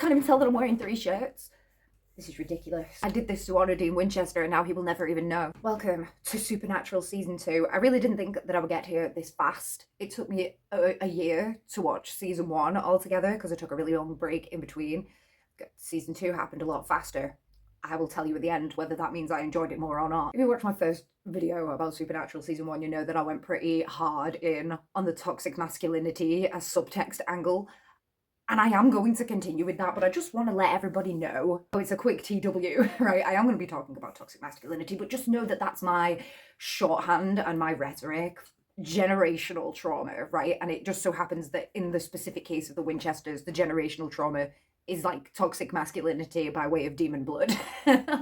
can't even tell that I'm wearing 3 shirts. This is ridiculous. I did this to honour Dean Winchester and now he will never even know. Welcome to Supernatural Season 2. I really didn't think that I would get here this fast. It took me a year to watch Season 1 altogether because I took a really long break in between. Season 2 happened a lot faster. I will tell you at the end whether that means I enjoyed it more or not. If you watched my first video about Supernatural Season 1, you know that I went pretty hard in on the toxic masculinity as subtext angle. And I am going to continue with that, but I just want to let everybody know. Oh, it's a quick TW, right? I am going to be talking about toxic masculinity, but just know that that's my shorthand and my rhetoric. Generational trauma, right? And it just so happens that in the specific case of the Winchesters, the generational trauma is like toxic masculinity by way of demon blood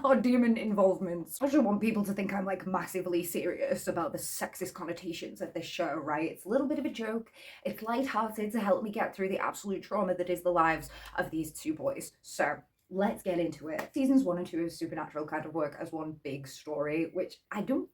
or demon involvements. I just want people to think I'm like massively serious about the sexist connotations of this show, right? It's a little bit of a joke. It's lighthearted to help me get through the absolute trauma that is the lives of these 2 boys. So let's get into it. Seasons 1 and 2 of Supernatural kind of work as one big story, which I don't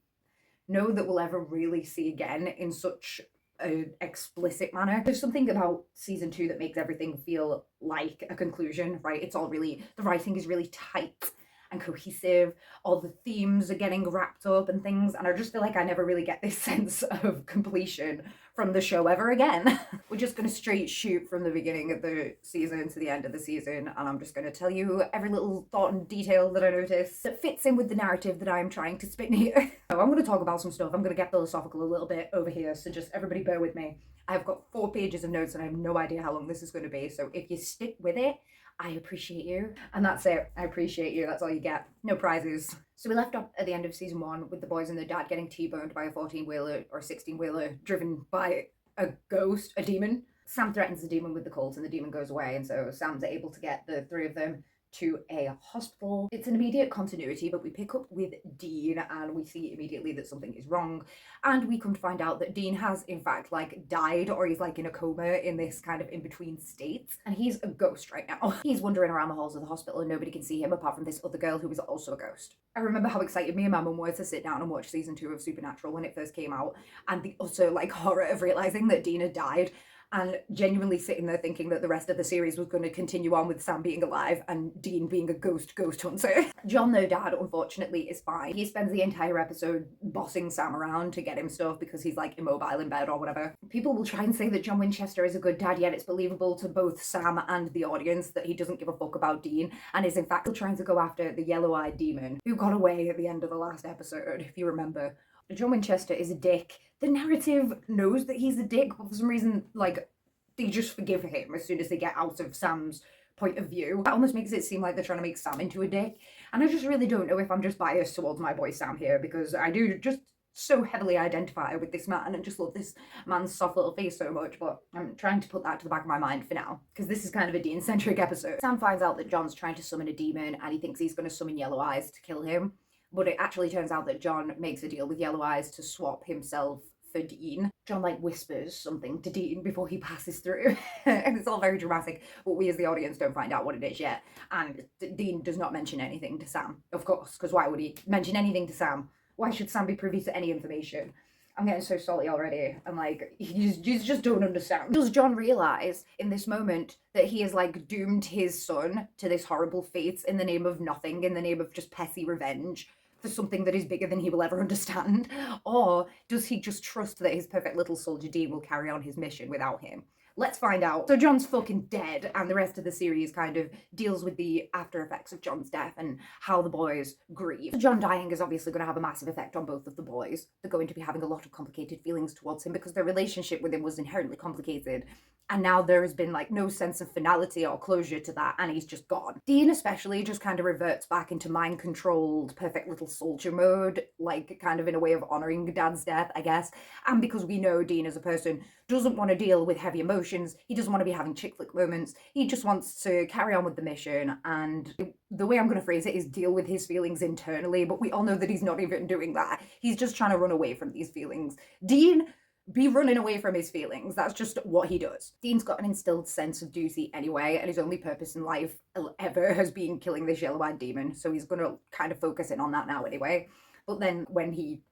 know that we'll ever really see again in such an explicit manner. There's something about Season 2 that makes everything feel like a conclusion, right? It's all really, the writing is really tight and cohesive. All the themes are getting wrapped up and things, and I just feel like I never really get this sense of completion from the show ever again. We're just gonna straight shoot from the beginning of the season to the end of the season, and I'm just gonna tell you every little thought and detail that I notice that fits in with the narrative that I'm trying to spin here. So I'm gonna talk about some stuff. I'm gonna get philosophical a little bit over here, so just everybody bear with me. I've got 4 pages of notes and I have no idea how long this is gonna be, so if you stick with it, I appreciate you. And that's it. I appreciate you. That's all you get. No prizes. So we left off at the end of Season 1 with the boys and their dad getting T-boned by a 14-wheeler or 16-wheeler driven by a ghost, a demon. Sam threatens the demon with the Colt and the demon goes away, and so Sam's able to get the 3 of them to a hospital. It's an immediate continuity, but we pick up with Dean and we see immediately that something is wrong, and we come to find out that Dean has in fact like died, or he's like in a coma in this kind of in-between states, and he's a ghost right now. He's wandering around the halls of the hospital and nobody can see him apart from this other girl who is also a ghost. I remember how excited me and my mum were to sit down and watch Season 2 of Supernatural when it first came out, and the utter like horror of realizing that Dean had died, and genuinely sitting there thinking that the rest of the series was going to continue on with Sam being alive and Dean being a ghost hunter. John, their dad, unfortunately is fine. He spends the entire episode bossing Sam around to get him stuff because he's like immobile in bed or whatever. People will try and say that John Winchester is a good dad, yet it's believable to both Sam and the audience that he doesn't give a fuck about Dean and is in fact still trying to go after the yellow-eyed demon who got away at the end of the last episode, if you remember. John Winchester is a dick. The narrative knows that he's a dick, but for some reason, like, they just forgive him as soon as they get out of Sam's point of view. That almost makes it seem like they're trying to make Sam into a dick. And I just really don't know if I'm just biased towards my boy Sam here, because I do just so heavily identify with this man and just love this man's soft little face so much, but I'm trying to put that to the back of my mind for now, because this is kind of a Dean-centric episode. Sam finds out that John's trying to summon a demon and he thinks he's going to summon Yellow Eyes to kill him. But it actually turns out that John makes a deal with Yellow Eyes to swap himself for Dean. John like whispers something to Dean before he passes through. And it's all very dramatic, but we as the audience don't find out what it is yet. And Dean does not mention anything to Sam, of course, because why would he mention anything to Sam? Why should Sam be privy to any information? I'm getting so salty already. I'm like, you just don't understand. Does John realise in this moment that he has like doomed his son to this horrible fate in the name of nothing, in the name of just petty revenge for something that is bigger than he will ever understand? Or does he just trust that his perfect little soldier Dean will carry on his mission without him? Let's find out. So John's fucking dead, and the rest of the series kind of deals with the after effects of John's death and how the boys grieve. John dying is obviously going to have a massive effect on both of the boys. They're going to be having a lot of complicated feelings towards him because their relationship with him was inherently complicated. And now there has been like no sense of finality or closure to that, and he's just gone. Dean especially just kind of reverts back into mind-controlled, perfect little soldier mode, like kind of in a way of honouring Dad's death, I guess. And because we know Dean as a person doesn't want to deal with heavy emotions, he doesn't want to be having chick flick moments, he just wants to carry on with the mission, and the way I'm going to phrase it is deal with his feelings internally, but we all know that he's not even doing that. He's just trying to run away from these feelings. Dean be running away from his feelings. That's just what he does. Dean's got an instilled sense of duty anyway, and his only purpose in life ever has been killing this yellow-eyed demon, so he's going to kind of focus in on that now anyway. But then when he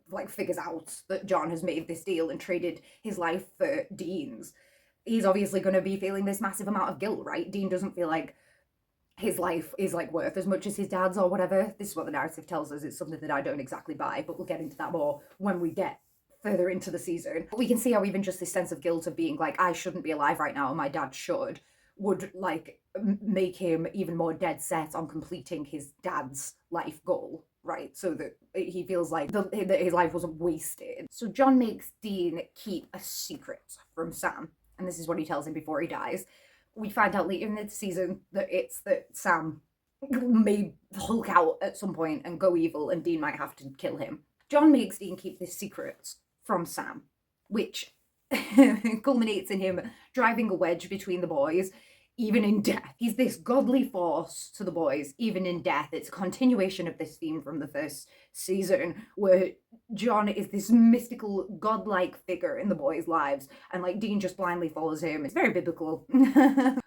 like figures out that John has made this deal and traded his life for Dean's, he's obviously going to be feeling this massive amount of guilt, right? Dean doesn't feel like his life is like worth as much as his dad's or whatever. This is what the narrative tells us. It's something that I don't exactly buy, but we'll get into that more when we get further into the season. But we can see how even just this sense of guilt of being like, I shouldn't be alive right now and my dad should, would like make him even more dead set on completing his dad's life goal, right? So that he feels like that his life wasn't wasted. So John makes Dean keep a secret from Sam, and this is what he tells him before he dies. We find out later in the season that it's that Sam may Hulk out at some point and go evil, and Dean might have to kill him. John makes Dean keep this secret from Sam, which culminates in him driving a wedge between the boys, even in death. He's this godly force to the boys, even in death. It's a continuation of this theme from the first season, where John is this mystical, godlike figure in the boys' lives, and like Dean just blindly follows him. It's very biblical,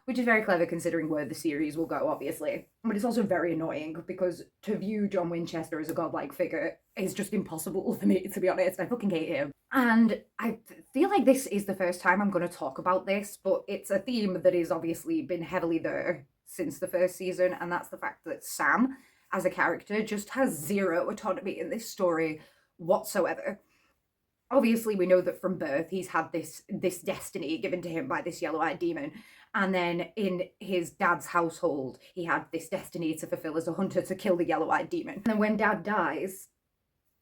which is very clever considering where the series will go, obviously. But it's also very annoying because to view John Winchester as a godlike figure is just impossible for me, to be honest. I fucking hate him. And I feel like this is the first time I'm going to talk about this, but it's a theme that has obviously been heavily there since the first season, and that's the fact that Sam, as a character, just has zero autonomy in this story whatsoever. Obviously, we know that from birth he's had this destiny given to him by this yellow-eyed demon, and then in his dad's household he had this destiny to fulfill as a hunter to kill the yellow-eyed demon. And then when dad dies,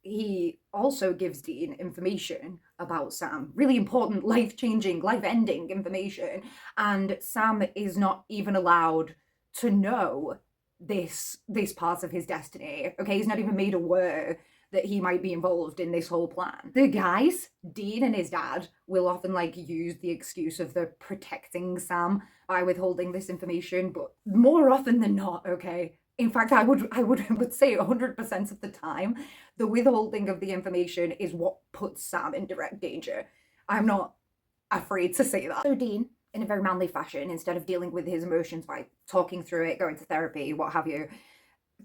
he also gives Dean information about Sam, really important, life-changing, life-ending information, and Sam is not even allowed to know this part of his destiny. Okay, he's not even made aware that he might be involved in this whole plan. The guys, Dean and his dad, will often like use the excuse of the protecting Sam by withholding this information, but more often than not, okay, in fact, I would say 100% of the time, the withholding of the information is what puts Sam in direct danger. I'm not afraid to say that. So Dean, in a very manly fashion, instead of dealing with his emotions by talking through it, going to therapy, what have you,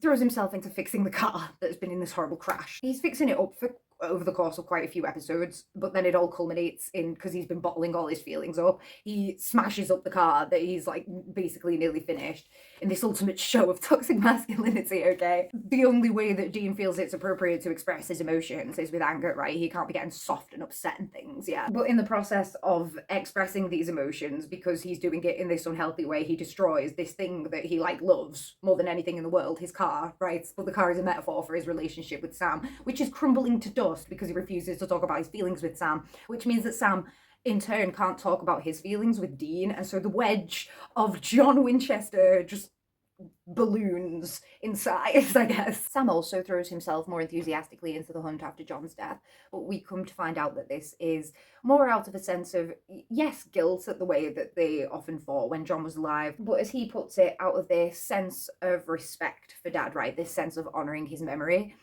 throws himself into fixing the car that's been in this horrible crash. He's fixing it up for over the course of quite a few episodes, but then it all culminates in, because he's been bottling all his feelings up, he smashes up the car that he's like basically nearly finished in this ultimate show of toxic masculinity, okay? The only way that Dean feels it's appropriate to express his emotions is with anger, right? He can't be getting soft and upset and things, yeah. But in the process of expressing these emotions, because he's doing it in this unhealthy way, he destroys this thing that he like loves more than anything in the world, his car, right? But the car is a metaphor for his relationship with Sam, which is crumbling to dust because he refuses to talk about his feelings with Sam, which means that Sam in turn can't talk about his feelings with Dean, and so the wedge of John Winchester just balloons in size, I guess. Sam also throws himself more enthusiastically into the hunt after John's death, but we come to find out that this is more out of a sense of, yes, guilt at the way that they often fought when John was alive, but as he puts it, out of this sense of respect for Dad, right? This sense of honouring his memory.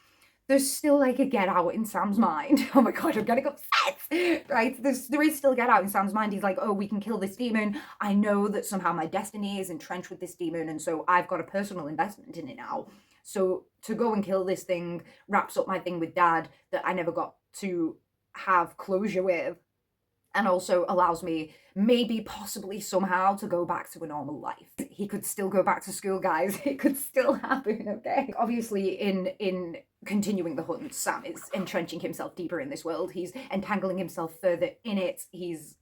There's still like a get out in Sam's mind. Oh my god, I'm getting upset, right? There is still a get out in Sam's mind. He's like, oh, we can kill this demon. I know that somehow my destiny is entrenched with this demon, and so I've got a personal investment in it now. So to go and kill this thing wraps up my thing with Dad that I never got to have closure with, and also allows me maybe possibly somehow to go back to a normal life. He could still go back to school, guys. It could still happen, okay? Obviously, in continuing the hunt, Sam is entrenching himself deeper in this world. He's entangling himself further in it. He's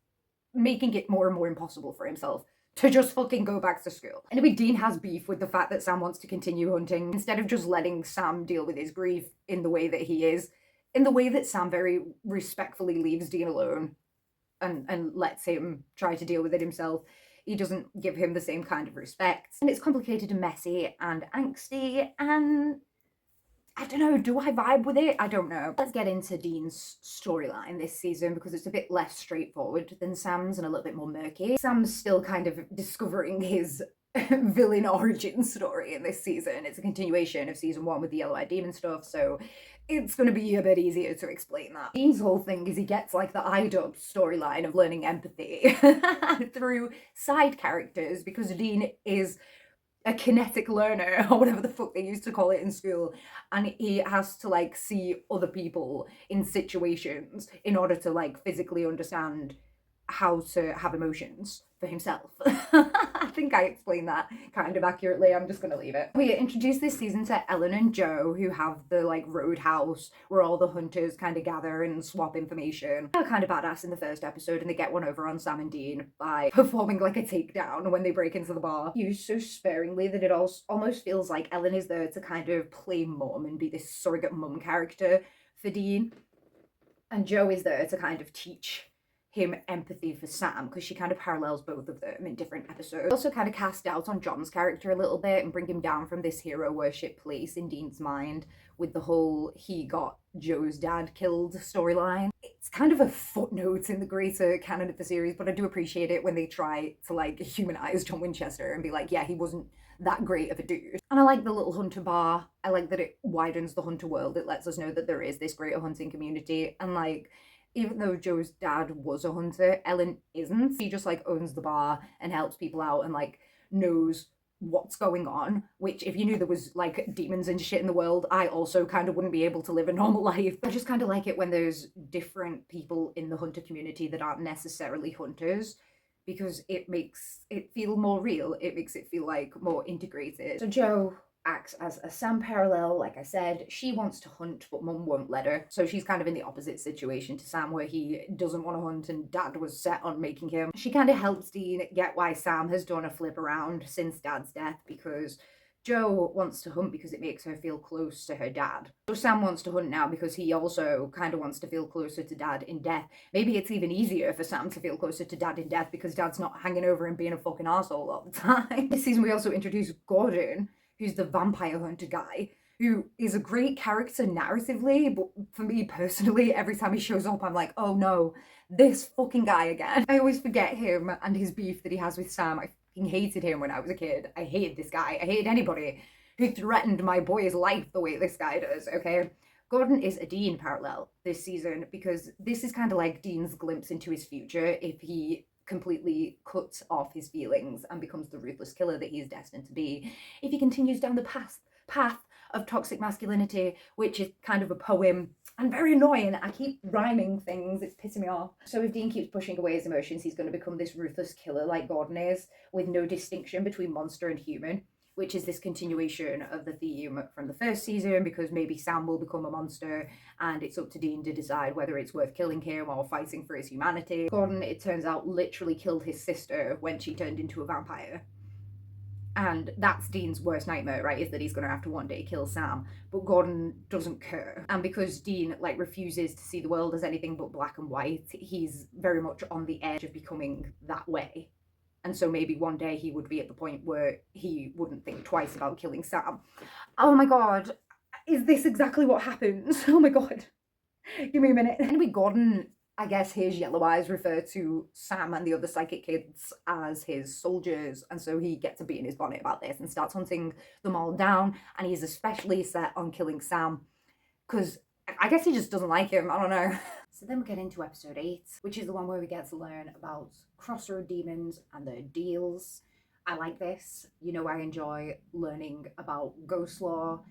making it more and more impossible for himself to just fucking go back to school. Anyway, Dean has beef with the fact that Sam wants to continue hunting. Instead of just letting Sam deal with his grief in the way that he is, in the way that Sam very respectfully leaves Dean alone and lets him try to deal with it himself, he doesn't give him the same kind of respect. And it's complicated and messy and angsty, and I don't know, do I vibe with it? I don't know. Let's get into Dean's storyline this season because it's a bit less straightforward than Sam's and a little bit more murky. Sam's still kind of discovering his villain origin story in this season. It's a continuation of season 1 with the yellow-eyed demon stuff, so it's going to be a bit easier to explain that. Dean's whole thing is he gets like the iDub storyline of learning empathy through side characters, because Dean is a kinetic learner, or whatever the fuck they used to call it in school, and he has to like see other people in situations in order to like physically understand how to have emotions for himself. I think I explained that kind of accurately. I'm just gonna leave it. We introduced this season to Ellen and Joe, who have the like roadhouse where all the hunters kind of gather and swap information. They're kind of badass in the first episode, and they get one over on Sam and Dean by performing like a takedown when they break into the bar. Used so sparingly that it almost feels like Ellen is there to kind of play mum and be this surrogate mum character for Dean. And Joe is there to kind of teach him empathy for Sam, because she kind of parallels both of them in different episodes. Also kind of cast doubt on John's character a little bit and bring him down from this hero worship place in Dean's mind with the whole he got Joe's dad killed storyline. It's kind of a footnote in the greater canon of the series, but I do appreciate it when they try to like humanize John Winchester and be like, yeah, he wasn't that great of a dude. And I like the little hunter bar. I like that it widens the hunter world. It lets us know that there is this greater hunting community, and like, even though Joe's dad was a hunter, Ellen isn't. He just like owns the bar and helps people out and like knows what's going on, which if you knew there was like demons and shit in the world, I also kind of wouldn't be able to live a normal life. I just kind of like it when there's different people in the hunter community that aren't necessarily hunters, because it makes it feel more real. It makes it feel like more integrated. So Joe acts as a Sam parallel. Like I said, she wants to hunt, but mum won't let her. So she's kind of in the opposite situation to Sam, where he doesn't want to hunt and dad was set on making him. She kind of helps Dean get why Sam has done a flip around since dad's death, because Joe wants to hunt because it makes her feel close to her dad. So Sam wants to hunt now because he also kind of wants to feel closer to dad in death. Maybe it's even easier for Sam to feel closer to dad in death because dad's not hanging over and being a fucking arsehole all the time. This season we also introduce Gordon, who's the vampire hunter guy, who is a great character narratively, but for me personally, every time he shows up, I'm like, oh no, this fucking guy again. I always forget him and his beef that he has with Sam. I fucking hated him when I was a kid. I hated this guy. I hated anybody who threatened my boy's life the way this guy does, okay? Gordon is a Dean parallel this season, because this is kind of like Dean's glimpse into his future if he completely cuts off his feelings and becomes the ruthless killer that he's destined to be. If he continues down the path of toxic masculinity, which is kind of a poem and very annoying. I keep rhyming things, it's pissing me off. So if Dean keeps pushing away his emotions, he's going to become this ruthless killer like Gordon is, with no distinction between monster and human, which is this continuation of the theme from the first season, because maybe Sam will become a monster and it's up to Dean to decide whether it's worth killing him or fighting for his humanity. Gordon, it turns out, literally killed his sister when she turned into a vampire. And that's Dean's worst nightmare, right? Is that he's going to have to one day kill Sam. But Gordon doesn't care. And because Dean, like, refuses to see the world as anything but black and white, he's very much on the edge of becoming that way. And so maybe one day he would be at the point where he wouldn't think twice about killing Sam. Oh my god. Is this exactly what happens? Oh my god. Give me a minute. Anyway, Gordon, I guess his yellow eyes refer to Sam and the other psychic kids as his soldiers, and so he gets a bee in his bonnet about this and starts hunting them all down, and he's especially set on killing Sam because I guess he just doesn't like him, I don't know. So then we get into episode 8, which is the one where we get to learn about crossroad demons and their deals. I like this. You know, I enjoy learning about ghost lore,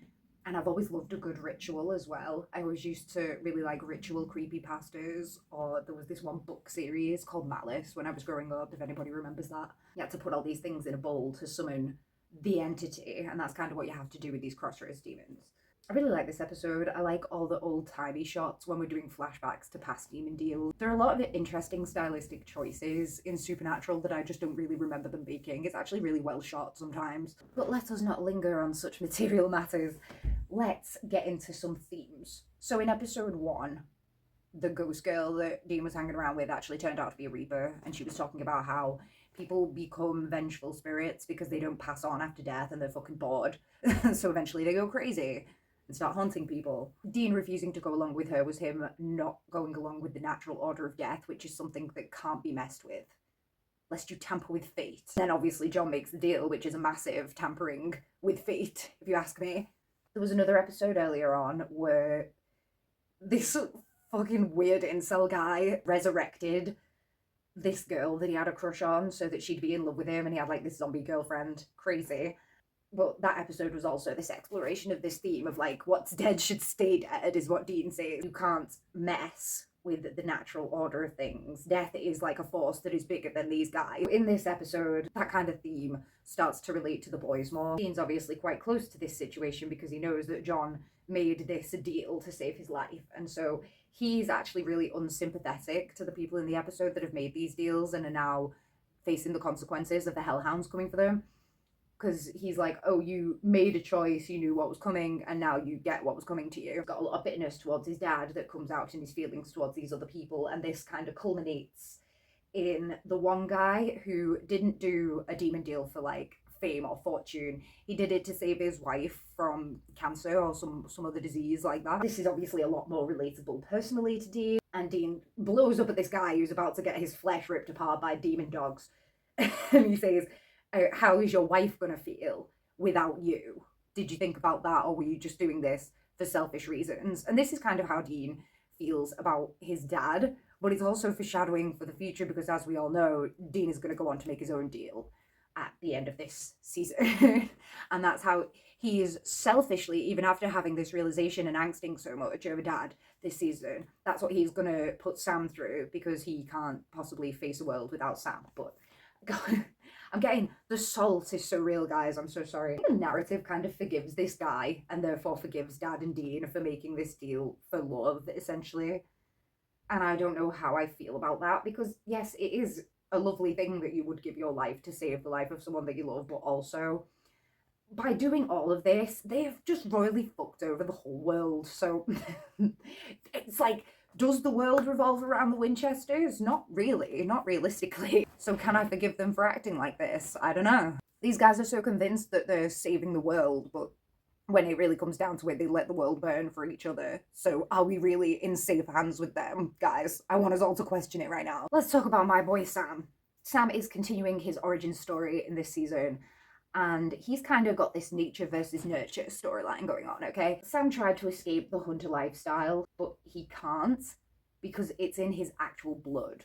and I've always loved a good ritual as well. I always used to really like ritual creepypastas, or there was this one book series called Malice when I was growing up, if anybody remembers that. You had to put all these things in a bowl to summon the entity, and that's kind of what you have to do with these crossroads demons. I really like this episode. I like all the old-timey shots when we're doing flashbacks to past demon deals. There are a lot of interesting stylistic choices in Supernatural that I just don't really remember them making. It's actually really well shot sometimes. But let us not linger on such material matters. Let's get into some themes. So in episode 1, the ghost girl that Dean was hanging around with actually turned out to be a Reaper, and she was talking about how people become vengeful spirits because they don't pass on after death and they're fucking bored. So eventually they go crazy and start haunting people. Dean refusing to go along with her was him not going along with the natural order of death, which is something that can't be messed with, lest you tamper with fate. Then obviously John makes the deal, which is a massive tampering with fate, if you ask me. There was another episode earlier on where this fucking weird incel guy resurrected this girl that he had a crush on so that she'd be in love with him, and he had like this zombie girlfriend. Crazy. But that episode was also this exploration of this theme of like, what's dead should stay dead, is what Dean says. You can't mess with the natural order of things. Death is like a force that is bigger than these guys. In this episode, that kind of theme starts to relate to the boys more. Dean's obviously quite close to this situation because he knows that John made this deal to save his life, and so he's actually really unsympathetic to the people in the episode that have made these deals and are now facing the consequences of the hellhounds coming for them. Because he's like, oh, you made a choice, you knew what was coming, and now you get what was coming to you. He's got a lot of bitterness towards his dad that comes out in his feelings towards these other people, and this kind of culminates in the one guy who didn't do a demon deal for like fame or fortune. He did it to save his wife from cancer or some other disease like that. This is obviously a lot more relatable personally to Dean, and Dean blows up at this guy who's about to get his flesh ripped apart by demon dogs. And he says, how is your wife gonna feel without you? Did you think about that, or were you just doing this for selfish reasons? And this is kind of how Dean feels about his dad, but it's also foreshadowing for the future because, as we all know, Dean is going to go on to make his own deal at the end of this season. And that's how he is selfishly, even after having this realization and angsting so much over dad this season, that's what he's going to put Sam through because he can't possibly face a world without Sam. But God, I'm getting, the salt is so real, guys. I'm so sorry. The narrative kind of forgives this guy and therefore forgives Dad and Dean for making this deal for love, essentially. And I don't know how I feel about that because, yes, it is a lovely thing that you would give your life to save the life of someone that you love, but also, by doing all of this, they have just royally fucked over the whole world. So it's like, does the world revolve around the Winchesters? Not really, not realistically. So can I forgive them for acting like this? I don't know. These guys are so convinced that they're saving the world, but when it really comes down to it, they let the world burn for each other. So are we really in safe hands with them? Guys, I want us all to question it right now. Let's talk about my boy Sam. Sam is continuing his origin story in this season, and he's kind of got this nature versus nurture storyline going on, okay? Sam tried to escape the hunter lifestyle, but he can't because it's in his actual blood.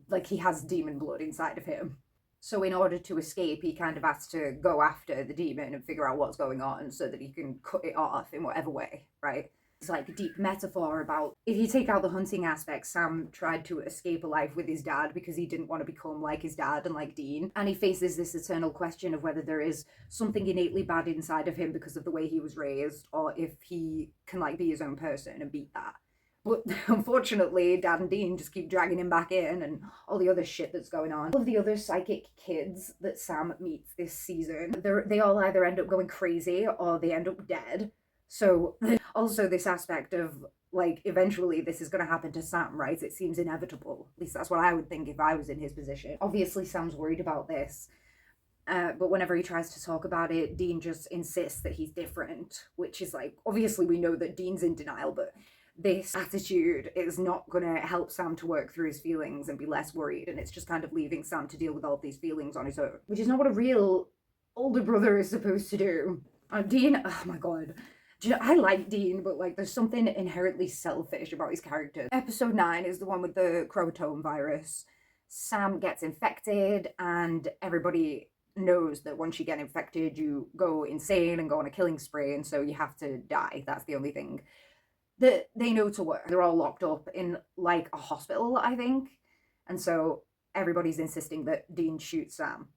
Like, he has demon blood inside of him. So in order to escape, he kind of has to go after the demon and figure out what's going on so that he can cut it off in whatever way, right? It's like a deep metaphor about, if you take out the hunting aspect, Sam tried to escape a life with his dad because he didn't want to become like his dad and like Dean. And he faces this eternal question of whether there is something innately bad inside of him because of the way he was raised, or if he can like be his own person and beat that. But unfortunately, Dad and Dean just keep dragging him back in and all the other shit that's going on. All of the other psychic kids that Sam meets this season, they all either end up going crazy or they end up dead. So also this aspect of, like, eventually this is going to happen to Sam, right? It seems inevitable. At least that's what I would think if I was in his position. Obviously, Sam's worried about this. But whenever he tries to talk about it, Dean just insists that he's different, which is like, obviously we know that Dean's in denial, but this attitude is not going to help Sam to work through his feelings and be less worried, and it's just kind of leaving Sam to deal with all of these feelings on his own, which is not what a real older brother is supposed to do. Dean, oh my god. Do you know, I like Dean, but like there's something inherently selfish about his character. Episode 9 is the one with the chromosome virus. Sam gets infected and everybody knows that once you get infected, you go insane and go on a killing spree, and so you have to die. That's the only thing that they know to work. They're all locked up in like a hospital, I think. And so everybody's insisting that Dean shoots Sam.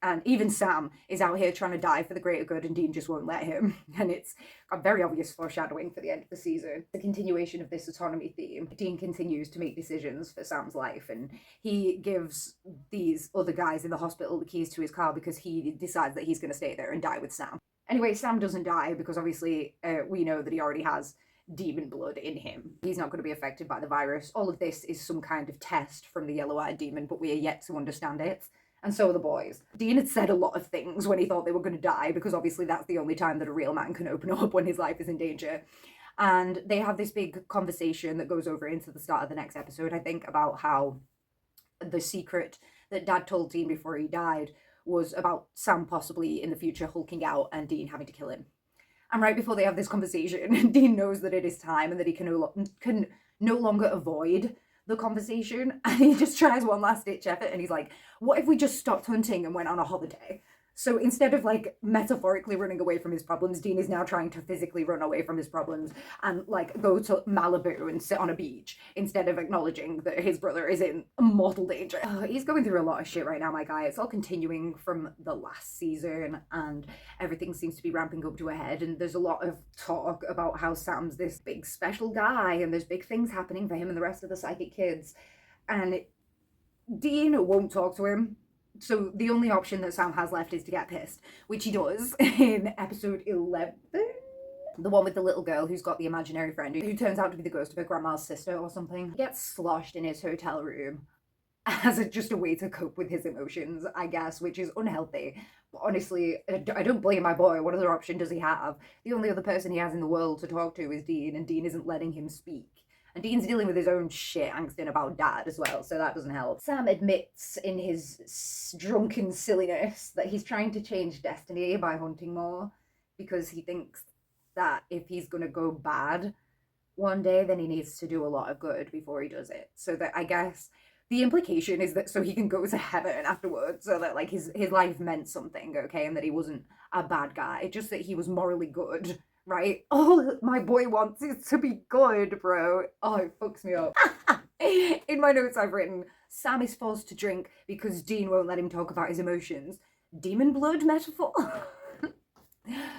And even Sam is out here trying to die for the greater good, and Dean just won't let him. And it's a very obvious foreshadowing for the end of the season. The continuation of this autonomy theme, Dean continues to make decisions for Sam's life, and he gives these other guys in the hospital the keys to his car because he decides that he's going to stay there and die with Sam. Anyway, Sam doesn't die because obviously we know that he already has demon blood in him. He's not going to be affected by the virus. All of this is some kind of test from the yellow-eyed demon, but we are yet to understand it. And so are the boys. Dean had said a lot of things when he thought they were going to die, because obviously that's the only time that a real man can open up when his life is in danger. And they have this big conversation that goes over into the start of the next episode, I think, about how the secret that Dad told Dean before he died was about Sam possibly in the future hulking out and Dean having to kill him. And right before they have this conversation, Dean knows that it is time and that he can no longer avoid the conversation, and he just tries one last ditch effort and he's like, what if we just stopped hunting and went on a holiday? So instead of like metaphorically running away from his problems, Dean is now trying to physically run away from his problems and like go to Malibu and sit on a beach instead of acknowledging that his brother is in mortal danger. He's going through a lot of shit right now, my guy. It's all continuing from the last season and everything seems to be ramping up to a head, and there's a lot of talk about how Sam's this big special guy and there's big things happening for him and the rest of the psychic kids. And Dean won't talk to him. So the only option that Sam has left is to get pissed, which he does in episode 11. The one with the little girl who's got the imaginary friend who turns out to be the ghost of her grandma's sister or something. He gets sloshed in his hotel room as just a way to cope with his emotions, I guess, which is unhealthy. But honestly, I don't blame my boy. What other option does he have? The only other person he has in the world to talk to is Dean, and Dean isn't letting him speak. And Dean's dealing with his own shit angsting about Dad as well, so that doesn't help. Sam admits in his drunken silliness that he's trying to change destiny by hunting more, because he thinks that if he's gonna go bad one day, then he needs to do a lot of good before he does it. So that, I guess, the implication is that so he can go to heaven afterwards, so that like his life meant something, okay, and that he wasn't a bad guy, just that he was morally good. Right? All my boy wants is to be good, bro. Oh, it fucks me up. In my notes I've written, Sam is forced to drink because Dean won't let him talk about his emotions. Demon blood metaphor?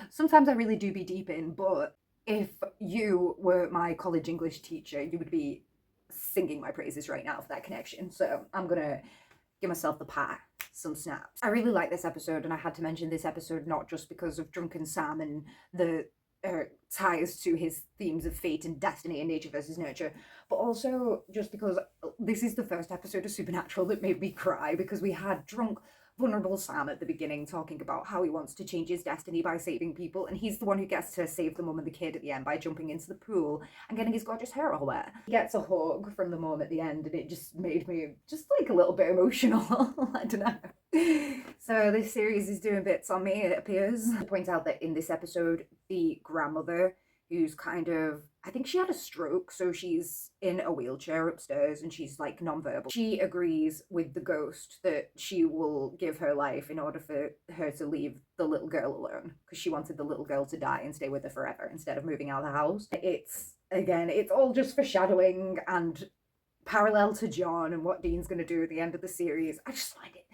Sometimes I really do be deep in, but if you were my college English teacher, you would be singing my praises right now for that connection. So I'm gonna give myself the pat, some snaps. I really like this episode, and I had to mention this episode not just because of Drunken Sam and the ties to his themes of fate and destiny and nature versus nurture, but also just because this is the first episode of Supernatural that made me cry, because we had drunk, vulnerable Sam at the beginning talking about how he wants to change his destiny by saving people, and he's the one who gets to save the mum and the kid at the end by jumping into the pool and getting his gorgeous hair all wet. He gets a hug from the mum at the end, and it just made me just like a little bit emotional. I don't know. So this series is doing bits on me, it appears. I point out that in this episode, the grandmother, who's kind of, I think she had a stroke, so she's in a wheelchair upstairs and she's like nonverbal. She agrees with the ghost that she will give her life in order for her to leave the little girl alone, because she wanted the little girl to die and stay with her forever instead of moving out of the house. It's, again, it's all just foreshadowing and parallel to John and what Dean's going to do at the end of the series. I just find it,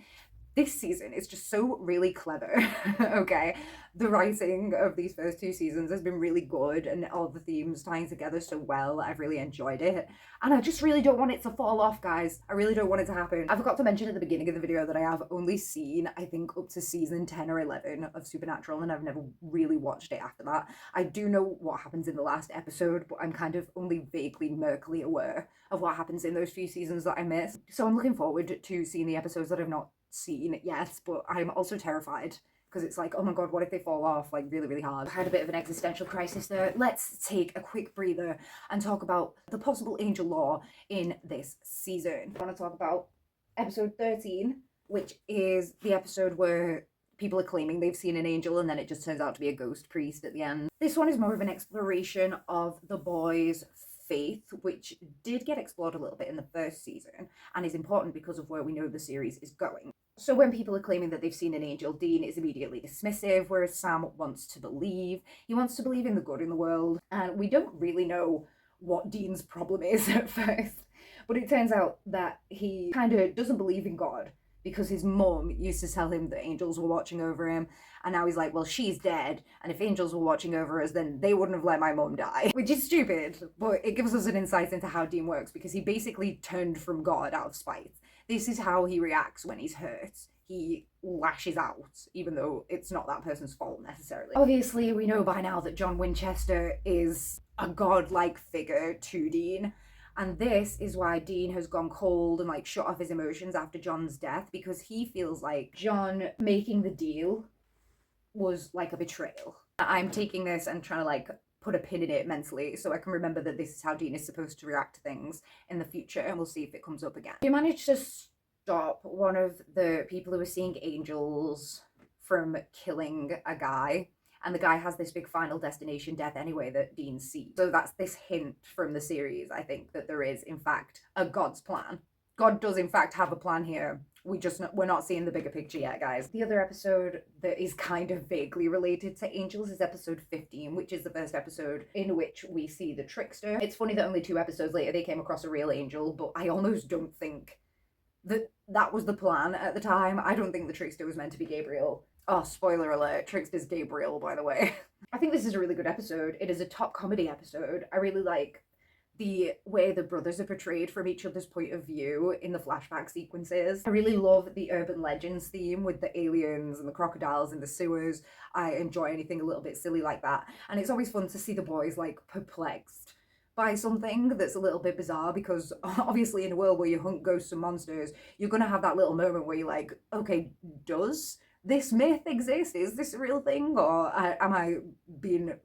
this season is just so really clever. Okay, the writing of these first two seasons has been really good, and all the themes tying together so well. I've really enjoyed it, and I just really don't want it to fall off, guys. I really don't want it to happen. I forgot to mention at the beginning of the video that I have only seen, I think, up to season 10 or 11 of Supernatural, and I've never really watched it after that. I do know what happens in the last episode, but I'm kind of only vaguely, murkily aware of what happens in those few seasons that I missed. So I'm looking forward to seeing the episodes that I've not seen it yet, but I'm also terrified because it's like, oh my god, what if they fall off like really, really hard? I had a bit of an existential crisis there. Let's take a quick breather and talk about the possible angel law in this season. I want to talk about episode 13, which is the episode where people are claiming they've seen an angel and then it just turns out to be a ghost priest at the end. This one is more of an exploration of the boys' faith, which did get explored a little bit in the first season and is important because of where we know the series is going. So when people are claiming that they've seen an angel, Dean is immediately dismissive, whereas Sam wants to believe. He wants to believe in the good in the world, and we don't really know what Dean's problem is at first, but it turns out that he kind of doesn't believe in God because his mum used to tell him that angels were watching over him, and now he's like, well, she's dead, and if angels were watching over us, then they wouldn't have let my mum die. Which is stupid, but it gives us an insight into how Dean works, because he basically turned from God out of spite. This is how he reacts when he's hurt. He lashes out, even though it's not that person's fault necessarily. Obviously, we know by now that John Winchester is a godlike figure to Dean, and this is why Dean has gone cold and like shut off his emotions after John's death, because he feels like John making the deal was like a betrayal. I'm taking this and trying to like put a pin in it mentally so I can remember that this is how Dean is supposed to react to things in the future, and we'll see if it comes up again. He managed to stop one of the people who were seeing angels from killing a guy, and the guy has this big final destination death anyway that Dean sees. So that's this hint from the series, I think, that there is in fact a God's plan. God does in fact have a plan here, we're not seeing the bigger picture yet, guys. The other episode that is kind of vaguely related to angels is episode 15, which is the first episode in which we see the trickster. It's funny that only 2 episodes later they came across a real angel, but I almost don't think that was the plan at the time. I don't think the trickster was meant to be Gabriel. Oh, spoiler alert, Trickster's Gabriel, by the way. I think this is a really good episode. It is a top comedy episode. I really like the way the brothers are portrayed from each other's point of view in the flashback sequences. I really love the urban legends theme with the aliens and the crocodiles in the sewers. I enjoy anything a little bit silly like that. And it's always fun to see the boys like perplexed by something that's a little bit bizarre, because obviously in a world where you hunt ghosts and monsters, you're gonna have that little moment where you're like, okay, does this myth exist? Is this a real thing, or am I being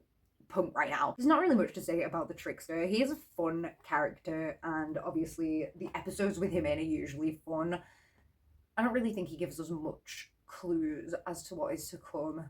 punked right now? There's not really much to say about the trickster. He is a fun character, and obviously the episodes with him in are usually fun. I don't really think he gives us much clues as to what is to come.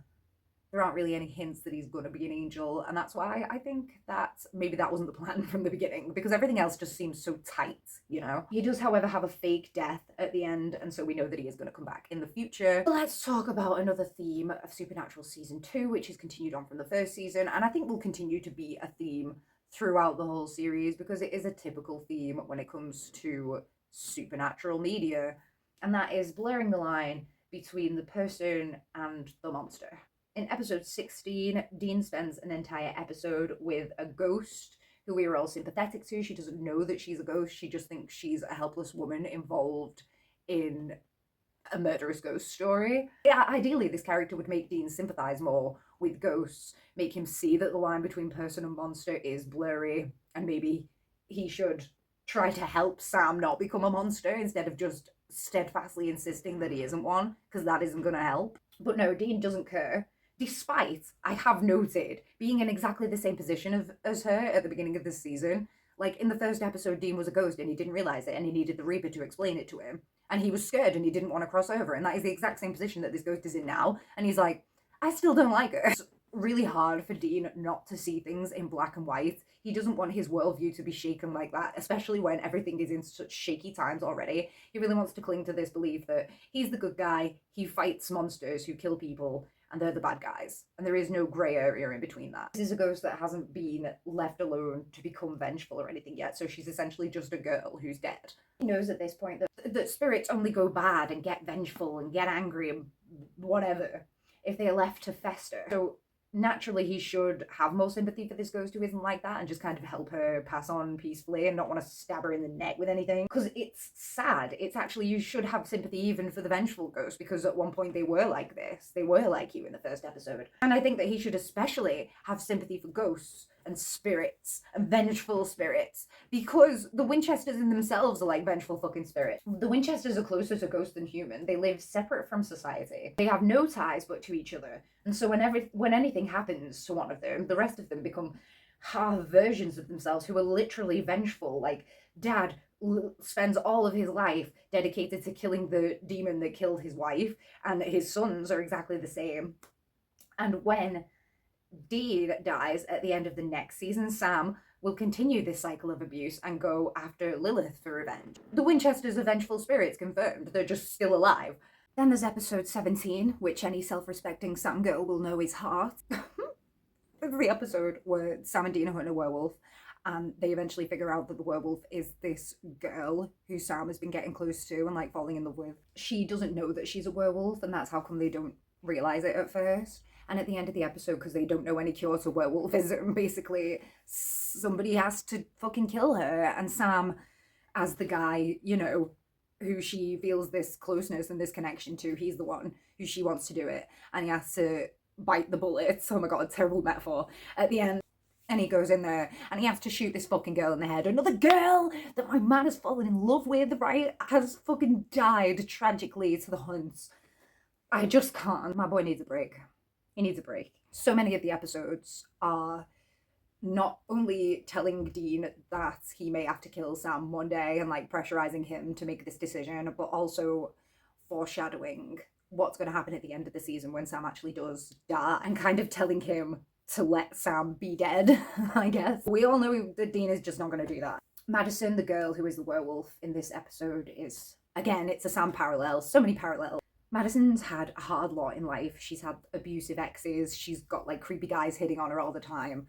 There aren't really any hints that he's going to be an angel, and that's why I think that maybe that wasn't the plan from the beginning, because everything else just seems so tight, you know? He does, however, have a fake death at the end, and so we know that he is going to come back in the future. But let's talk about another theme of Supernatural Season 2, which is continued on from the first season, and I think will continue to be a theme throughout the whole series, because it is a typical theme when it comes to supernatural media, and that is blurring the line between the person and the monster. In episode 16, Dean spends an entire episode with a ghost who we are all sympathetic to. She doesn't know that she's a ghost. She just thinks she's a helpless woman involved in a murderous ghost story. Yeah, ideally, this character would make Dean sympathize more with ghosts, make him see that the line between person and monster is blurry, and maybe he should try to help Sam not become a monster instead of just steadfastly insisting that he isn't one, because that isn't going to help. But no, Dean doesn't care. Despite, I have noted, being in exactly the same position as her at the beginning of this season. Like, in the first episode, Dean was a ghost and he didn't realise it, and he needed the Reaper to explain it to him. And he was scared and he didn't want to cross over, and that is the exact same position that this ghost is in now. And he's like, I still don't like her. It's really hard for Dean not to see things in black and white. He doesn't want his worldview to be shaken like that, especially when everything is in such shaky times already. He really wants to cling to this belief that he's the good guy, he fights monsters who kill people, and they're the bad guys, and there is no grey area in between that. This is a ghost that hasn't been left alone to become vengeful or anything yet, so she's essentially just a girl who's dead. He knows at this point that spirits only go bad and get vengeful and get angry and whatever if they are left to fester. So naturally he should have more sympathy for this ghost who isn't like that, and just kind of help her pass on peacefully and not want to stab her in the neck with anything, because it's sad. It's actually, you should have sympathy even for the vengeful ghost, because at one point they were like this. They were like you in the first episode. And I think that he should especially have sympathy for ghosts and spirits and vengeful spirits, because the Winchesters in themselves are like vengeful fucking spirits. The Winchesters are closer to ghost than human. They live separate from society. They have no ties but to each other. And so when anything happens to one of them, the rest of them become half versions of themselves who are literally vengeful. Like, Dad spends all of his life dedicated to killing the demon that killed his wife, and his sons are exactly the same. And when Dean dies at the end of the next season, Sam will continue this cycle of abuse and go after Lilith for revenge. The Winchesters are vengeful spirits, confirmed. They're just still alive. Then there's episode 17, which any self-respecting Sam girl will know is Heart. It's the episode where Sam and Dean are hunting a werewolf, and they eventually figure out that the werewolf is this girl who Sam has been getting close to and like falling in love with. She doesn't know that she's a werewolf, and that's how come they don't realise it at first. And at the end of the episode, because they don't know any cure to werewolfism, basically somebody has to fucking kill her, and Sam, as the guy, you know, who she feels this closeness and this connection to, he's the one who she wants to do it, and he has to bite the bullets. Oh my god, terrible metaphor. At the end, and he goes in there and he has to shoot this fucking girl in the head. Another girl that my man has fallen in love with, right, has fucking died tragically to the hunts. I just can't. My boy needs a break. He needs a break. So many of the episodes are not only telling Dean that he may have to kill Sam one day and like pressurizing him to make this decision, but also foreshadowing what's going to happen at the end of the season when Sam actually does die, and kind of telling him to let Sam be dead, I guess. We all know that Dean is just not going to do that. Madison, the girl who is the werewolf in this episode, is Again, it's a Sam parallel, so many parallels. Madison's had a hard lot in life. She's had abusive exes, she's got like creepy guys hitting on her all the time.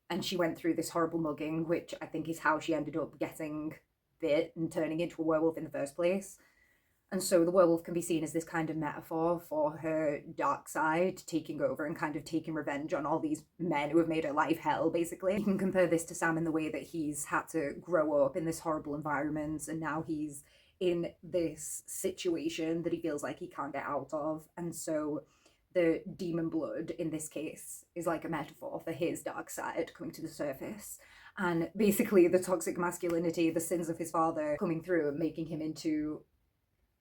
And she went through this horrible mugging, which I think is how she ended up getting bit and turning into a werewolf in the first place. And so the werewolf can be seen as this kind of metaphor for her dark side taking over and kind of taking revenge on all these men who have made her life hell, basically. You can compare this to Sam in the way that he's had to grow up in this horrible environment and now he's in this situation that he feels like he can't get out of. And so the demon blood in this case is like a metaphor for his dark side coming to the surface. And basically the toxic masculinity, the sins of his father coming through and making him into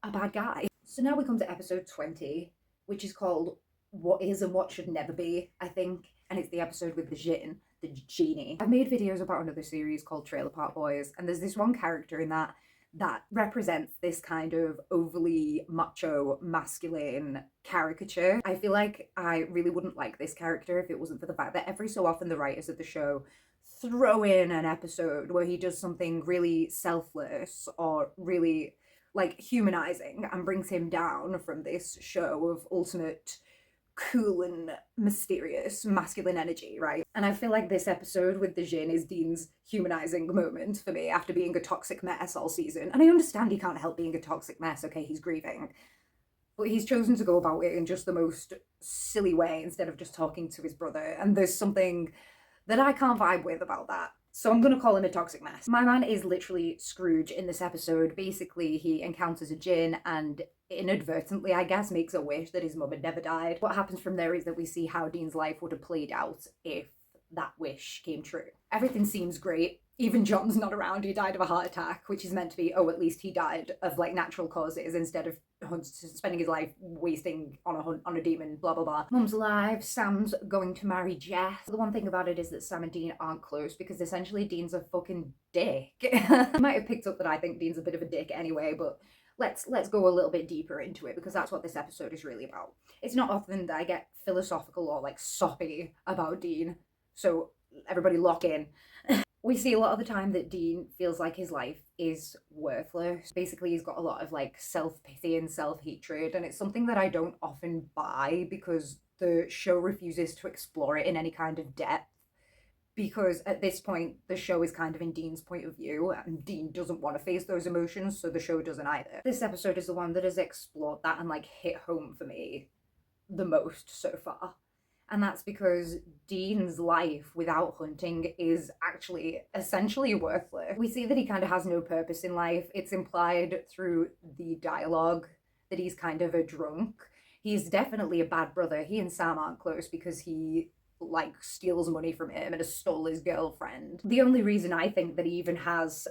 a bad guy. So now we come to episode 20, which is called What Is and What Should Never Be, I think. And it's the episode with the Jinn, the genie. I've made videos about another series called Trailer Park Boys, and there's this one character in that represents this kind of overly macho, masculine caricature. I feel like I really wouldn't like this character if it wasn't for the fact that every so often the writers of the show throw in an episode where he does something really selfless or really like humanizing and brings him down from this show of ultimate cool and mysterious masculine energy, right? And I feel like this episode with the Jinn is Dean's humanizing moment for me after being a toxic mess all season. And I understand he can't help being a toxic mess, okay, he's grieving. But he's chosen to go about it in just the most silly way instead of just talking to his brother. And there's something that I can't vibe with about that. So I'm gonna call him a toxic mess. My man is literally Scrooge in this episode. Basically, he encounters a Jinn and inadvertently, I guess, makes a wish that his mum had never died. What happens from there is that we see how Dean's life would have played out if that wish came true. Everything seems great. Even John's not around. He died of a heart attack, which is meant to be, oh, at least he died of like natural causes instead of spending his life wasting on a demon, blah, blah, blah. Mum's alive. Sam's going to marry Jess. The one thing about it is that Sam and Dean aren't close because essentially Dean's a fucking dick. You might have picked up that I think Dean's a bit of a dick anyway, but let's go a little bit deeper into it because that's what this episode is really about. It's not often that I get philosophical or like soppy about Dean, so everybody lock in. We see a lot of the time that Dean feels like his life is worthless. Basically, he's got a lot of like self-pity and self-hatred, and it's something that I don't often buy because the show refuses to explore it in any kind of depth. Because at this point, the show is kind of in Dean's point of view, and Dean doesn't want to face those emotions, so the show doesn't either. This episode is the one that has explored that and like hit home for me the most so far. And that's because Dean's life without hunting is actually essentially worthless. We see that he kind of has no purpose in life. It's implied through the dialogue that he's kind of a drunk. He's definitely a bad brother. He and Sam aren't close because he like steals money from him and has stole his girlfriend. The only reason I think that he even has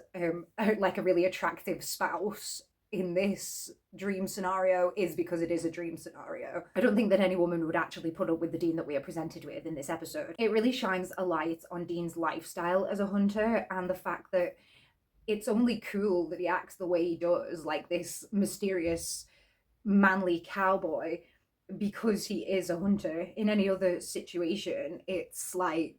like a really attractive spouse in this dream scenario is because it is a dream scenario. I don't think that any woman would actually put up with the Dean that we are presented with in this episode. It really shines a light on Dean's lifestyle as a hunter and the fact that it's only cool that he acts the way he does, like this mysterious manly cowboy, because he is a hunter. In any other situation, it's like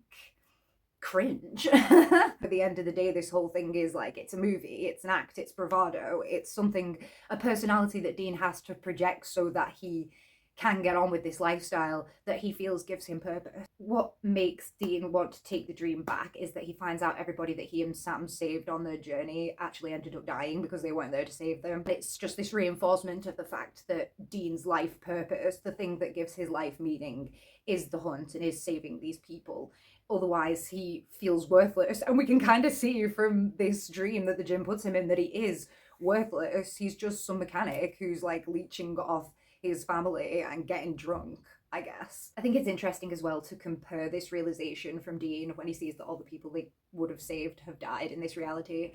cringe. At the end of the day, this whole thing is like, it's a movie, it's an act, it's bravado, it's something, a personality that Dean has to project so that he can get on with this lifestyle that he feels gives him purpose. What makes Dean want to take the dream back is that he finds out everybody that he and Sam saved on their journey actually ended up dying because they weren't there to save them. It's just this reinforcement of the fact that Dean's life purpose, the thing that gives his life meaning, is the hunt and is saving these people. Otherwise, he feels worthless. And we can kind of see from this dream that the Jinn puts him in that he is worthless. He's just some mechanic who's like leeching off his family and getting drunk, I guess. I think it's interesting as well to compare this realization from Dean when he sees that all the people they would have saved have died in this reality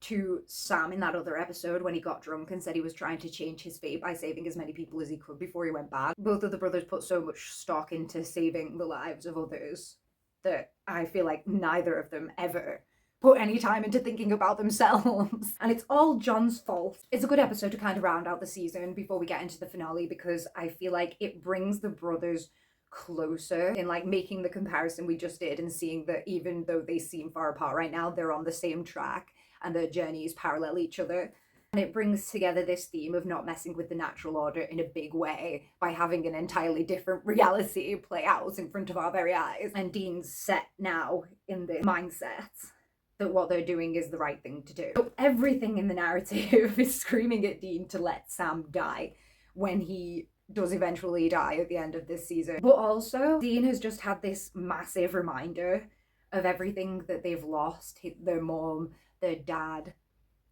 to Sam in that other episode when he got drunk and said he was trying to change his fate by saving as many people as he could before he went bad. Both of the brothers put so much stock into saving the lives of others that I feel like neither of them ever put any time into thinking about themselves. And it's all John's fault. It's a good episode to kind of round out the season before we get into the finale because I feel like it brings the brothers closer in like making the comparison we just did and seeing that even though they seem far apart right now, they're on the same track and their journeys parallel each other. And it brings together this theme of not messing with the natural order in a big way by having an entirely different reality play out in front of our very eyes. And Dean's set now in this mindset that what they're doing is the right thing to do. So everything in the narrative is screaming at Dean to let Sam die when he does eventually die at the end of this season. But also, Dean has just had this massive reminder of everything that they've lost. Their mom, their dad,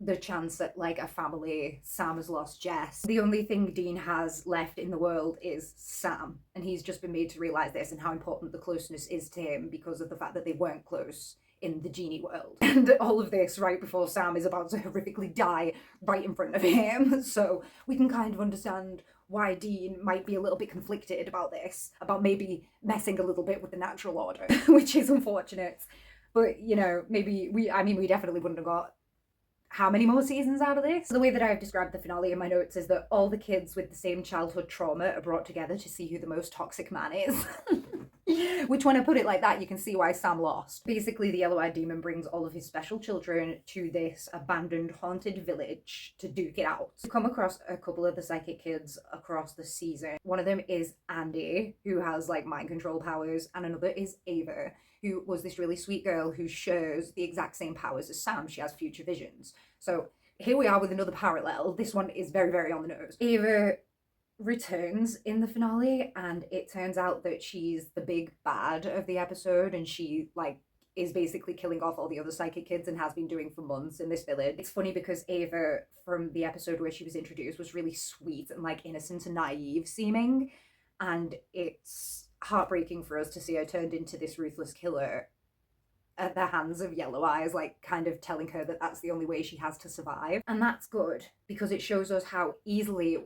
the chance at like a family. Sam has lost Jess. The only thing Dean has left in the world is Sam, and he's just been made to realise this and how important the closeness is to him because of the fact that they weren't close in the genie world. And all of this right before Sam is about to horrifically die right in front of him. So we can kind of understand why Dean might be a little bit conflicted about this, about maybe messing a little bit with the natural order, which is unfortunate. But, you know, maybe we definitely wouldn't have got how many more seasons out of this? The way that I've described the finale in my notes is that all the kids with the same childhood trauma are brought together to see who the most toxic man is. Which, when I put it like that, you can see why Sam lost. Basically, the yellow-eyed demon brings all of his special children to this abandoned, haunted village to duke it out. We come across a couple of the psychic kids across the season. One of them is Andy, who has, like, mind control powers, and another is Ava, who was this really sweet girl who shares the exact same powers as Sam. She has future visions. So here we are with another parallel. This one is very, very on the nose. Ava returns in the finale, and it turns out that she's the big bad of the episode, and she like is basically killing off all the other psychic kids and has been doing for months in this village. It's funny because Ava from the episode where she was introduced was really sweet and like innocent and naive seeming, and it's heartbreaking for us to see her turned into this ruthless killer at the hands of Yellow Eyes, like kind of telling her that that's the only way she has to survive. And that's good because it shows us how easy it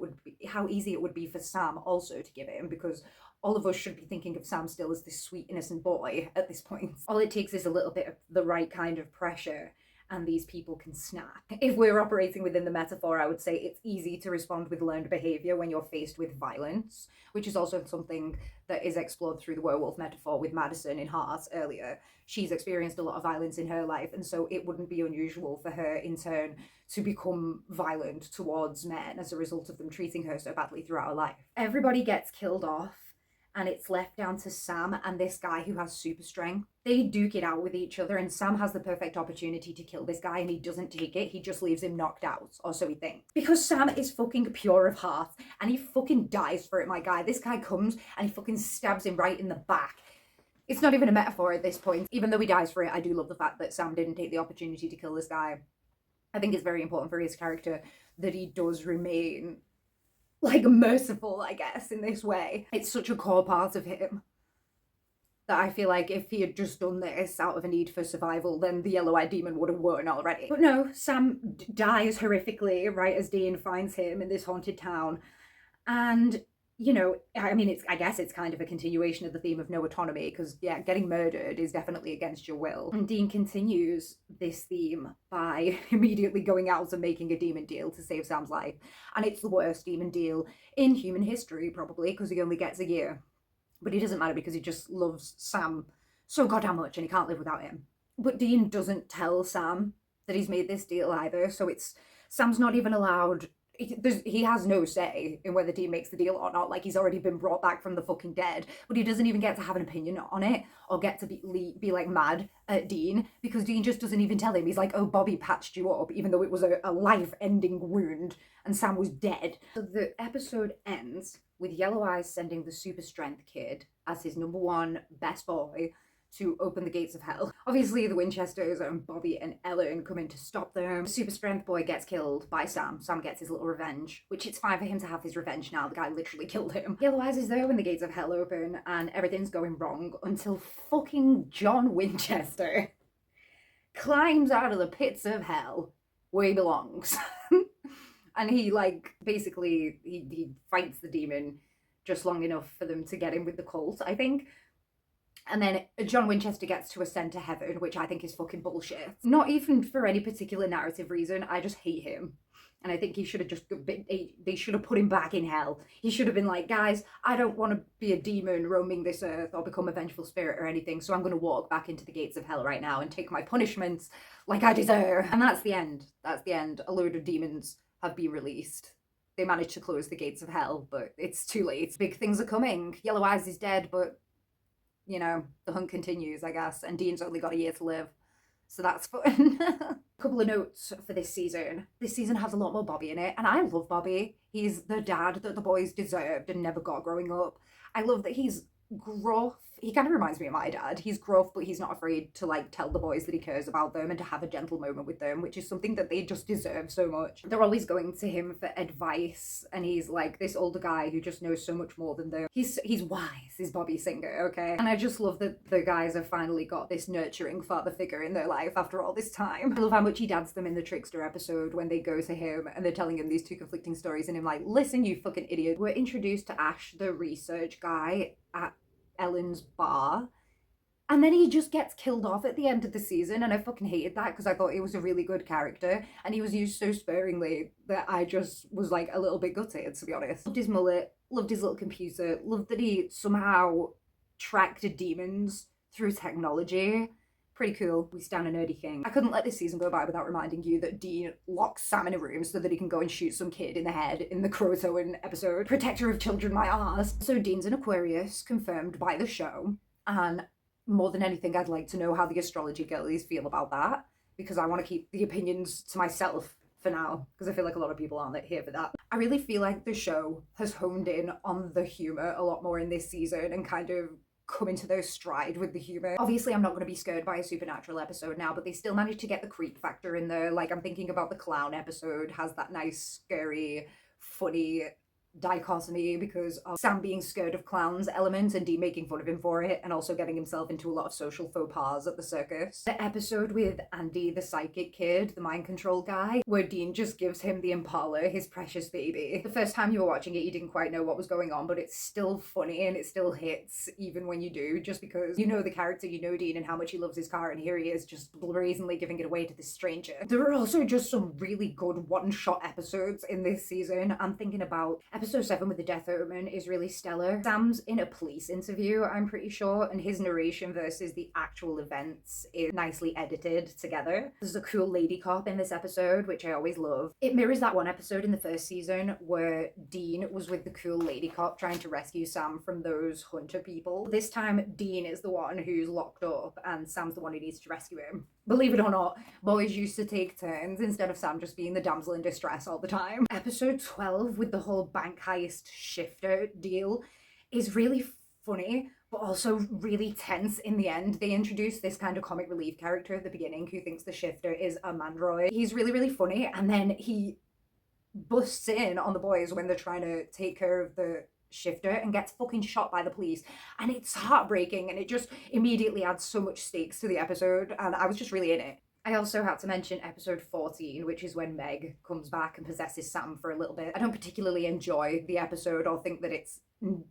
would be for Sam also to give in, because all of us should be thinking of Sam still as this sweet innocent boy at this point. All it takes is a little bit of the right kind of pressure and these people can snap. If we're operating within the metaphor, I would say it's easy to respond with learned behaviour when you're faced with violence, which is also something that is explored through the werewolf metaphor with Madison in Heart earlier. She's experienced a lot of violence in her life, and so it wouldn't be unusual for her in turn to become violent towards men as a result of them treating her so badly throughout her life. Everybody gets killed off, and it's left down to Sam and this guy who has super strength. They duke it out with each other, and Sam has the perfect opportunity to kill this guy, and he doesn't take it. He just leaves him knocked out, or so he thinks. Because Sam is fucking pure of heart, and he fucking dies for it, my guy. This guy comes, and he fucking stabs him right in the back. It's not even a metaphor at this point. Even though he dies for it, I do love the fact that Sam didn't take the opportunity to kill this guy. I think it's very important for his character that he does remain like merciful, I guess, in this way. It's such a core part of him that I feel like if he had just done this out of a need for survival, then the yellow-eyed demon would have won already. But no, Sam dies horrifically right as Dean finds him in this haunted town. And, you know, I mean, I guess it's kind of a continuation of the theme of no autonomy, because, yeah, getting murdered is definitely against your will. And Dean continues this theme by immediately going out and making a demon deal to save Sam's life. And it's the worst demon deal in human history, probably, because he only gets a year. But it doesn't matter because he just loves Sam so goddamn much and he can't live without him. But Dean doesn't tell Sam that he's made this deal either, so Sam's not even allowed. He has no say in whether Dean makes the deal or not. Like, he's already been brought back from the fucking dead, but he doesn't even get to have an opinion on it or get to be like mad at Dean, because Dean just doesn't even tell him. He's like, oh, Bobby patched you up, even though it was a life-ending wound and Sam was dead. So the episode ends with Yellow Eyes sending the super strength kid as his number one best boy to open the gates of hell. Obviously, the Winchesters and Bobby and Ellen come in to stop them. The super strength boy gets killed by Sam. Sam gets his little revenge, which it's fine for him to have his revenge now. The guy literally killed him. Yellow Eyes is there when the gates of hell open and everything's going wrong until fucking John Winchester climbs out of the pits of hell where he belongs. And he, like, basically, he fights the demon just long enough for them to get him with the cult, I think. And then John Winchester gets to ascend to heaven, which I think is fucking bullshit. Not even for any particular narrative reason. I just hate him. And I think he should have they should have put him back in hell. He should have been like, guys, I don't want to be a demon roaming this earth or become a vengeful spirit or anything, so I'm going to walk back into the gates of hell right now and take my punishments like I deserve. And that's the end. That's the end. A load of demons have been released. They managed to close the gates of hell, but it's too late. Big things are coming. Yellow Eyes is dead, but, you know, the hunt continues, I guess, and Dean's only got a year to live. So that's fun. A couple of notes for this season. This season has a lot more Bobby in it, and I love Bobby. He's the dad that the boys deserved and never got growing up. I love that he's gruff. He kind of reminds me of my dad. He's gruff, but he's not afraid to like tell the boys that he cares about them and to have a gentle moment with them, which is something that they just deserve so much. They're always going to him for advice, and he's like this older guy who just knows so much more than them. He's wise, is Bobby Singer, okay? And I just love that the guys have finally got this nurturing father figure in their life after all this time. I love how much he dads them in the Trickster episode when they go to him and they're telling him these two conflicting stories, and him like, listen, you fucking idiot. We're introduced to Ash, the research guy, at Ellen's bar, and then he just gets killed off at the end of the season, and I fucking hated that because I thought he was a really good character and he was used so sparingly that I just was like a little bit gutted, to be honest. Loved his mullet, loved his little computer, loved that he somehow tracked demons through technology. Pretty cool. We stand a nerdy king. I couldn't let this season go by without reminding you that Dean locks Sam in a room so that he can go and shoot some kid in the head in the Croatoan episode. Protector of children, my arse. So Dean's an Aquarius, confirmed by the show. And more than anything, I'd like to know how the astrology girlies feel about that, because I want to keep the opinions to myself for now, because I feel like a lot of people aren't here for that. I really feel like the show has honed in on the humour a lot more in this season and kind of come into their stride with the humour. Obviously, I'm not going to be scared by a supernatural episode now, but they still managed to get the creep factor in there. Like, I'm thinking about the clown episode, has that nice, scary, funny dichotomy because of Sam being scared of clowns element and Dean making fun of him for it, and also getting himself into a lot of social faux pas at the circus. The episode with Andy, the psychic kid, the mind control guy, where Dean just gives him the Impala, his precious baby. The first time you were watching it, you didn't quite know what was going on, but it's still funny and it still hits even when you do, just because you know the character, you know Dean and how much he loves his car, and here he is just brazenly giving it away to this stranger. There are also just some really good one-shot episodes in this season. I'm thinking about episode 7 with the Death Omen is really stellar. Sam's in a police interview, I'm pretty sure, and his narration versus the actual events is nicely edited together. There's a cool lady cop in this episode, which I always love. It mirrors that one episode in the first season where Dean was with the cool lady cop trying to rescue Sam from those hunter people. This time, Dean is the one who's locked up and Sam's the one who needs to rescue him. Believe it or not, boys used to take turns instead of Sam just being the damsel in distress all the time. Episode 12 with the whole bank heist shifter deal is really funny, but also really tense in the end. They introduce this kind of comic relief character at the beginning who thinks the shifter is a mandroid. He's really, really funny, and then he busts in on the boys when they're trying to take care of the shifter and gets fucking shot by the police, and it's heartbreaking, and it just immediately adds so much stakes to the episode, and I was just really in it. I also had to mention episode 14, which is when Meg comes back and possesses Sam for a little bit. I don't particularly enjoy the episode or think that it's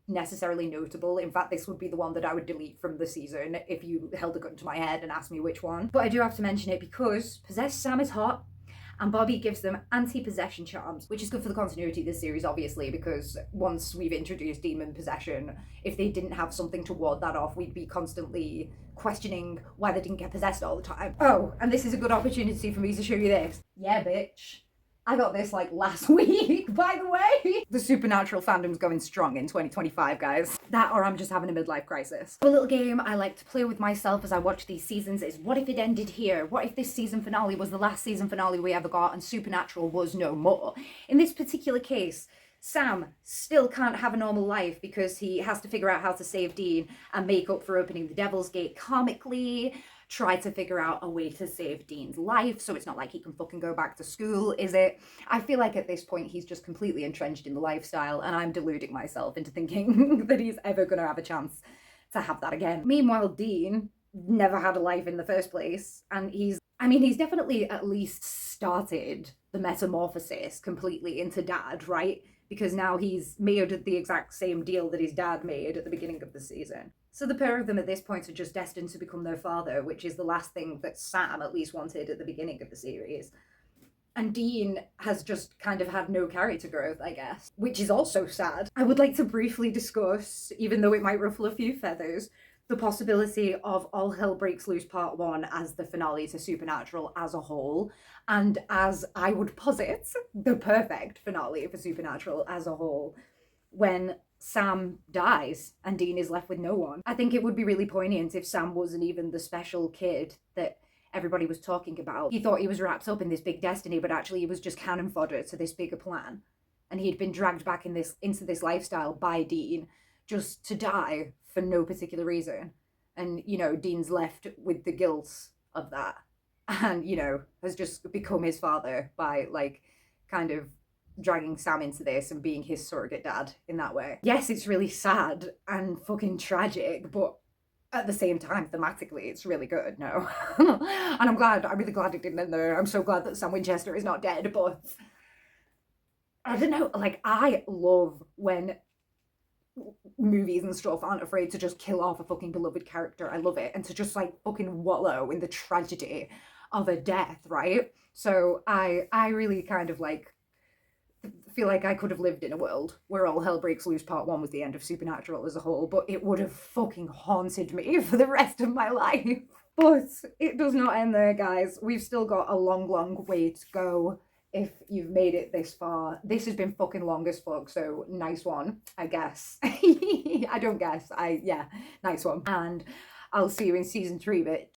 necessarily notable. In fact, this would be the one that I would delete from the season if you held a gun to my head and asked me which one. But I do have to mention it because possessed Sam is hot, and Bobby gives them anti-possession charms, which is good for the continuity of this series, obviously, because once we've introduced demon possession, if they didn't have something to ward that off, we'd be constantly questioning why they didn't get possessed all the time. Oh, and this is a good opportunity for me to show you this. Yeah, bitch. I got this like last week, by the way. The supernatural fandom's going strong in 2025, guys. That or I'm just having a midlife crisis. A little game I like to play with myself as I watch these seasons is, what if it ended here? What if this season finale was the last season finale we ever got and supernatural was no more? In this particular case, Sam still can't have a normal life because he has to figure out how to save Dean and make up for opening the Devil's Gate karmically, try to figure out a way to save Dean's life so it's not like he can fucking go back to school, is it? I feel like at this point he's just completely entrenched in the lifestyle, and I'm deluding myself into thinking that he's ever going to have a chance to have that again. Meanwhile, Dean never had a life in the first place, and he's definitely at least started the metamorphosis completely into dad, right? Because now he's made the exact same deal that his dad made at the beginning of the season. So the pair of them at this point are just destined to become their father, which is the last thing that Sam at least wanted at the beginning of the series. And Dean has just kind of had no character growth, I guess, which is also sad. I would like to briefly discuss, even though it might ruffle a few feathers, the possibility of All Hell Breaks Loose Part 1 as the finale to Supernatural as a whole, and as I would posit, the perfect finale for Supernatural as a whole, when Sam dies and Dean is left with no one. I think it would be really poignant if Sam wasn't even the special kid that everybody was talking about. He thought he was wrapped up in this big destiny, but actually he was just cannon fodder to this bigger plan. And he'd been dragged back into this lifestyle by Dean just to die for no particular reason. And, you know, Dean's left with the guilt of that. And, you know, has just become his father by, like, kind of dragging Sam into this and being his surrogate dad in that way. Yes, it's really sad and fucking tragic, but at the same time, thematically, it's really good, no? And I'm really glad it didn't end there. I'm so glad that Sam Winchester is not dead, but I don't know, like, I love when movies and stuff aren't afraid to just kill off a fucking beloved character. I love it. And to just, like, fucking wallow in the tragedy of a death, right? So I really kind of, like, feel like I could have lived in a world where All Hell Breaks Loose Part 1 was the end of Supernatural as a whole, but it would have fucking haunted me for the rest of my life. But it does not end there, guys. We've still got a long, long way to go if you've made it this far. This has been fucking long as fuck, so nice one, I guess. I don't guess. Yeah, nice one. And I'll see you in season 3, bitch.